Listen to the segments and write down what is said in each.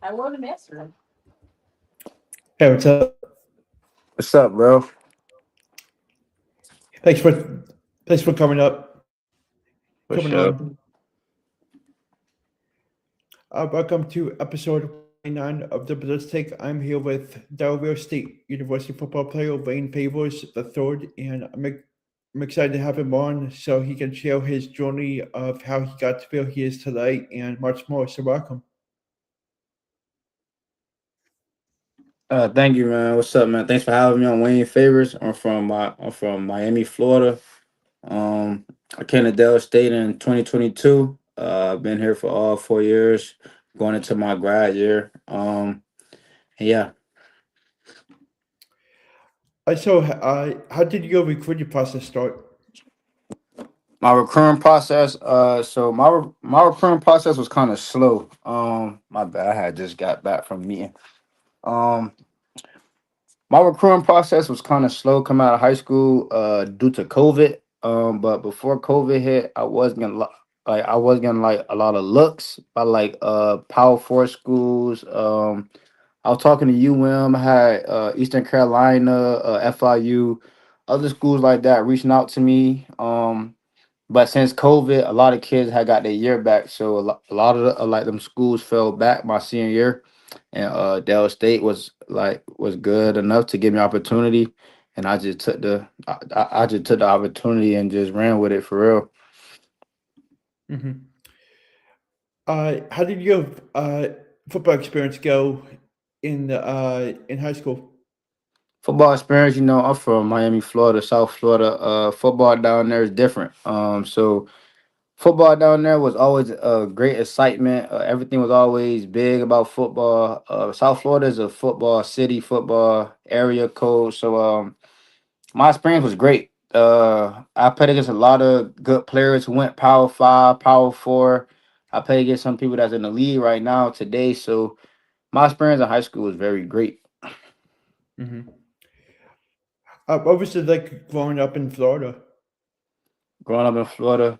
Hey, what's up? What's up, bro? Thanks for thanks for coming up, For coming sure. on. Welcome to episode 199 of the Blitz Take. I'm here with Delaware State University football player Wayne Favors III, and I'm excited to have him on so he can share his journey of how he got to where he is today and much more. So welcome. Thank you, man. What's up, man? Thanks for having me on Wayne Favors. I'm from Miami, Florida. Um, I came to Delaware State in 2022. I've been here for all 4 years, going into my grad year. And yeah, How did your recruiting process start? my recruiting process. My recruiting process was kind of slow. My bad. I had just got back from meeting. Um, My recruiting process was kind of slow coming out of high school due to COVID. But before COVID hit, I was getting like a lot of looks by like Power Four schools. I was talking to UM, I had Eastern Carolina, FIU, other schools like that reaching out to me. But since COVID, a lot of kids had got their year back, so a lot of like them schools fell back my senior year, and Dell State was good enough to give me opportunity, and I just took the opportunity and just ran with it for real. Hmm. How did your football experience go in high school? Football experience, I'm from Miami, Florida, South Florida. Football down there is different. So football down there was always a great excitement. Everything was always big about football. South Florida is a football city, football area code. So my experience was great. I played against a lot of good players who went Power Five, Power Four. I played against some people that's in the league right now today. So my experience in high school was very great. Hmm. What was it like growing up in Florida? Growing up in Florida,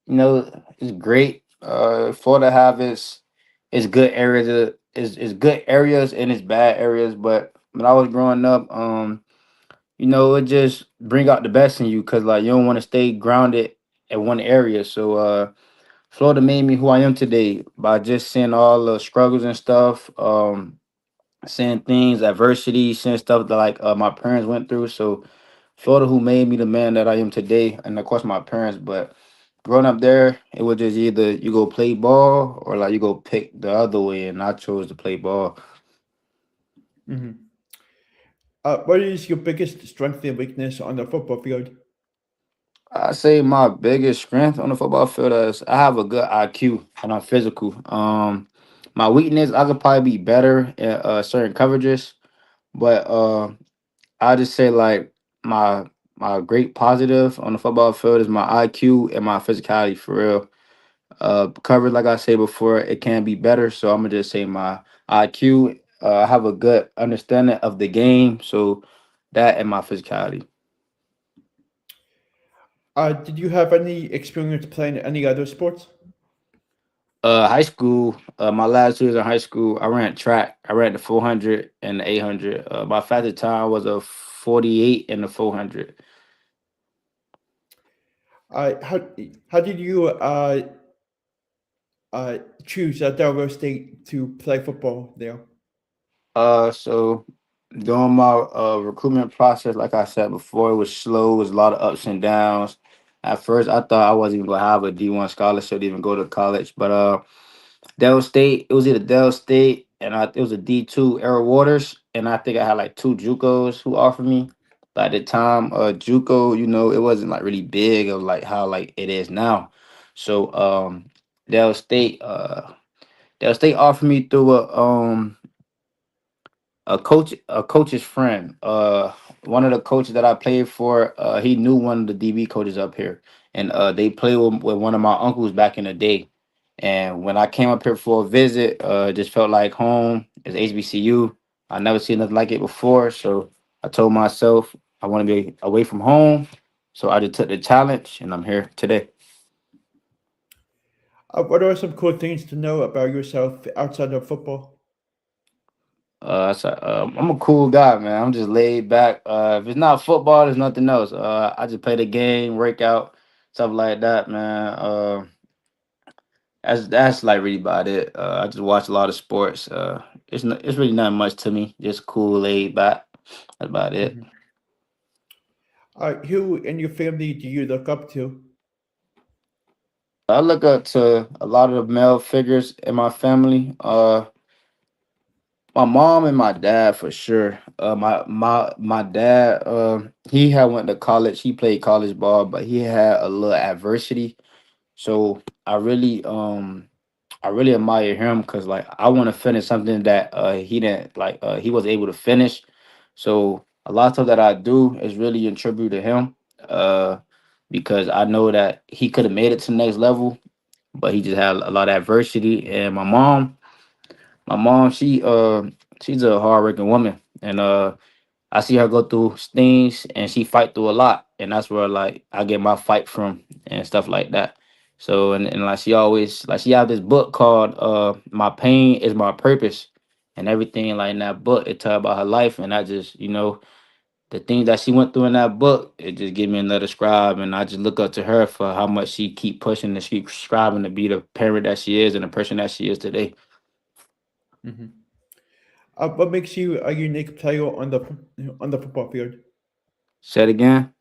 it's great. Florida have its good areas, its good areas and its bad areas. But when I was growing up, it just bring out the best in you because like you don't want to stay grounded at one area. So Florida made me who I am today by just seeing all the struggles and stuff, seeing things, adversity, seeing stuff that like my parents went through. So Florida who made me the man that I am today, and of course my parents. But growing up there, it was just either you go play ball or like you go pick the other way, and I chose to play ball. Hmm. What is your biggest strength and weakness on the football field? I say my biggest strength on the football field is I have a good IQ and I'm physical. My weakness I could probably be better at certain coverages, but I just say like my my great positive on the football field is my IQ and my physicality for real. Coverage, like I said before, it can be better. So I'm gonna just say my IQ. I have a good understanding of the game, so that and my physicality. Did you have any experience playing any other sports? High school. My last 2 years in high school, I ran track. I ran the 400 and the 800. My fastest time was a 48 in the 400. How did you choose Delaware State to play football there? So during my recruitment process, like I said before, it was slow. It was a lot of ups and downs. At first, I thought I wasn't even gonna have a D1 scholarship to even go to college, but Dell State, it was either Dell State it was a D2 Air Waters, and I think I had like two JUCOs who offered me. But at the time, JUCO, it wasn't like really big of like how like it is now. So Dell State, uh, Dell State offered me through a coach's friend. One of the coaches that I played for, he knew one of the DB coaches up here, and they played with one of my uncles back in the day. And when I came up here for a visit, it just felt like home. It's HBCU. I never seen nothing like it before, so I told myself I want to be away from home. So I just took the challenge, and I'm here today. What are some cool things to know about yourself outside of football? I'm a cool guy, man. I'm just laid back. If it's not football, there's nothing else. I just play the game, work out, stuff like that, man. That's like really about it. I just watch a lot of sports. It's really not much to me. Just cool, laid back. That's about it. Mhm. Who in your family do you look up to? I look up to a lot of the male figures in my family. My mom and my dad for sure. My dad, he had went to college. He played college ball, but he had a little adversity. So I really admire him because like I want to finish something that he didn't like. He was able to finish. So a lot of stuff that I do is really in tribute to him. Uh, because I know that he could have made it to the next level, but he just had a lot of adversity. And my mom, she's a hardworking woman, and I see her go through things, and she fight through a lot, and that's where like I get my fight from and stuff like that. So and like she always like she have this book called My Pain Is My Purpose, and everything like in that book it tell about her life, and I just the things that she went through in that book, it just give me another scribe, and I just look up to her for how much she keep pushing and she striving to be the parent that she is and the person that she is today. Mhm. What makes you a unique player on the football field? Said again.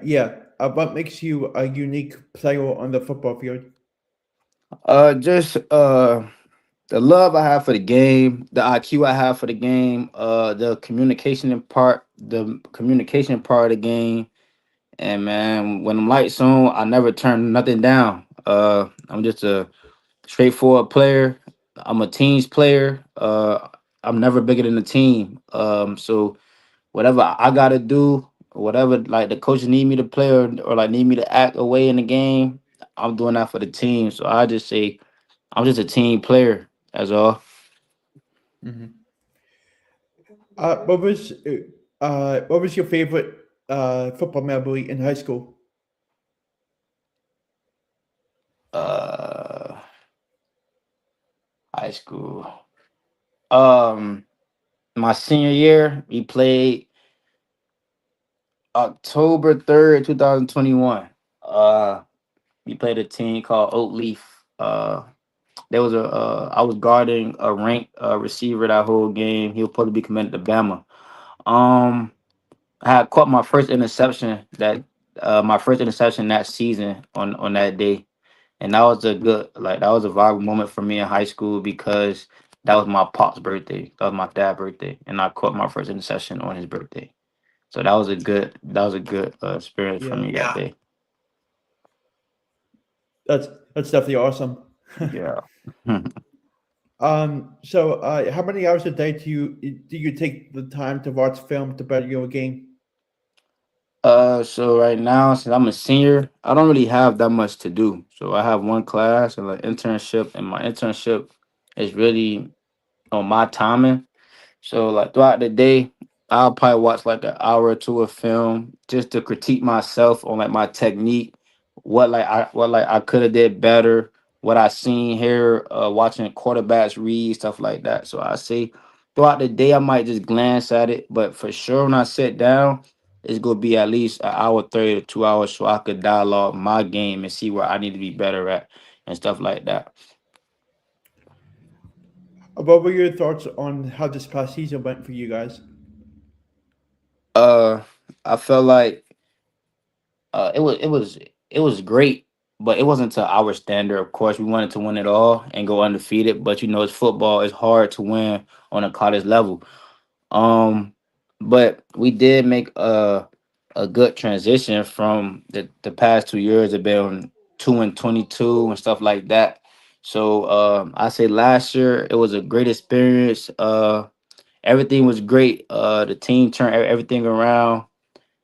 Yeah. What makes you a unique player on the football field? Just the love I have for the game, the IQ I have for the game, the communication part of the game, and man, when I'm lights on, I never turn nothing down. I'm just a straightforward player. I'm a teams player. I'm never bigger than the team. So whatever I gotta do, whatever like the coaches need me to play or like need me to act away in the game, I'm doing that for the team. So I just say I'm just a team player. That's all. Mhm. Uh, what was what was your favorite football memory in high school? Uh, High school. Um, my senior year, we played October 3rd, 2021. Uh, we played a team called Oak Leaf. There was a I was guarding a ranked receiver that whole game. He was supposed to be committed to Bama. Um, I had caught my first interception that season on that day, and that was a good like that was a viral moment for me in high school because that was my pop's birthday. That was my dad's birthday, and I caught my first interception on his birthday. So that was a good experience for Yeah, me that day. that's that's definitely awesome. Yeah. So how many hours a day do you take the time to watch film to better your game? So right now, since I'm a senior, I don't really have that much to do. So I have one class and like internship, and my internship is really on my timing. So like throughout the day, I'll probably watch like an hour or two of film just to critique myself on like my technique, what like I could have did better, what I seen here, watching quarterbacks read stuff like that. So I say throughout the day I might just glance at it, but for sure when I sit down, it's gonna be at least an hour 30 to 2 hours so I could dialogue my game and see where I need to be better at and stuff like that. What were your thoughts on how this past season went for you guys? Uh, I felt like it was great, but it wasn't to our standard. Of course, we wanted to win it all and go undefeated, but it's football. It's hard to win on a college level. Um, but we did make a good transition from the past 2 years of being 2-22 and stuff like that. So I say last year it was a great experience. Everything was great. The team turned everything around.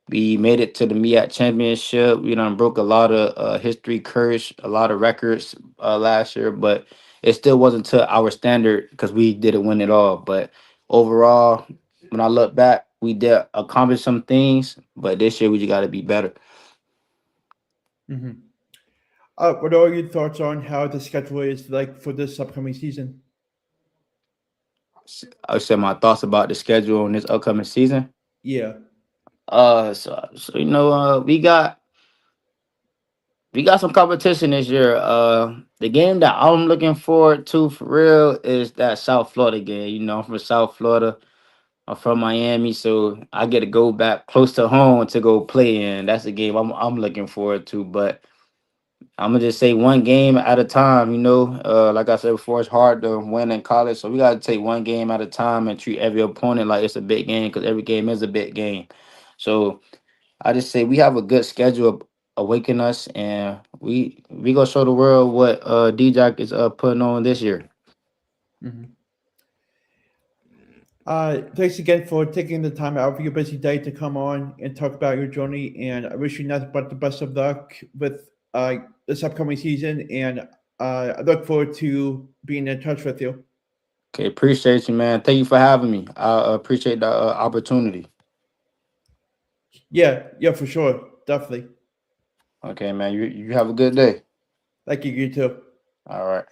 We made it to the MEAC championship. We done broke a lot of history curse, a lot of records last year, but it still wasn't to our standard because we didn't win it all. But overall, when I look back, we did accomplish some things, but this year we just got to be better. Hmm. What are your thoughts on how the schedule is like for this upcoming season? I said my thoughts about the schedule on this upcoming season. Yeah. So we got some competition this year. The game that I'm looking forward to for real is that South Florida game. I'm from South Florida. I'm from Miami, so I get to go back close to home to go play in. That's the game I'm looking forward to. But I'm gonna just say one game at a time. Like I said before, it's hard to win in college, so we gotta take one game at a time and treat every opponent like it's a big game because every game is a big game. So I just say we have a good schedule awaken us, and we gonna show the world what D-Jock is putting on this year. Mhm. Thanks again for taking the time out of your busy day to come on and talk about your journey. And I wish you nothing but the best of luck with this upcoming season. And I look forward to being in touch with you. Okay, appreciate you, man. Thank you for having me. I appreciate the opportunity. Yeah, yeah, for sure. Definitely. Okay, man. You have a good day. Thank you, you too. All right.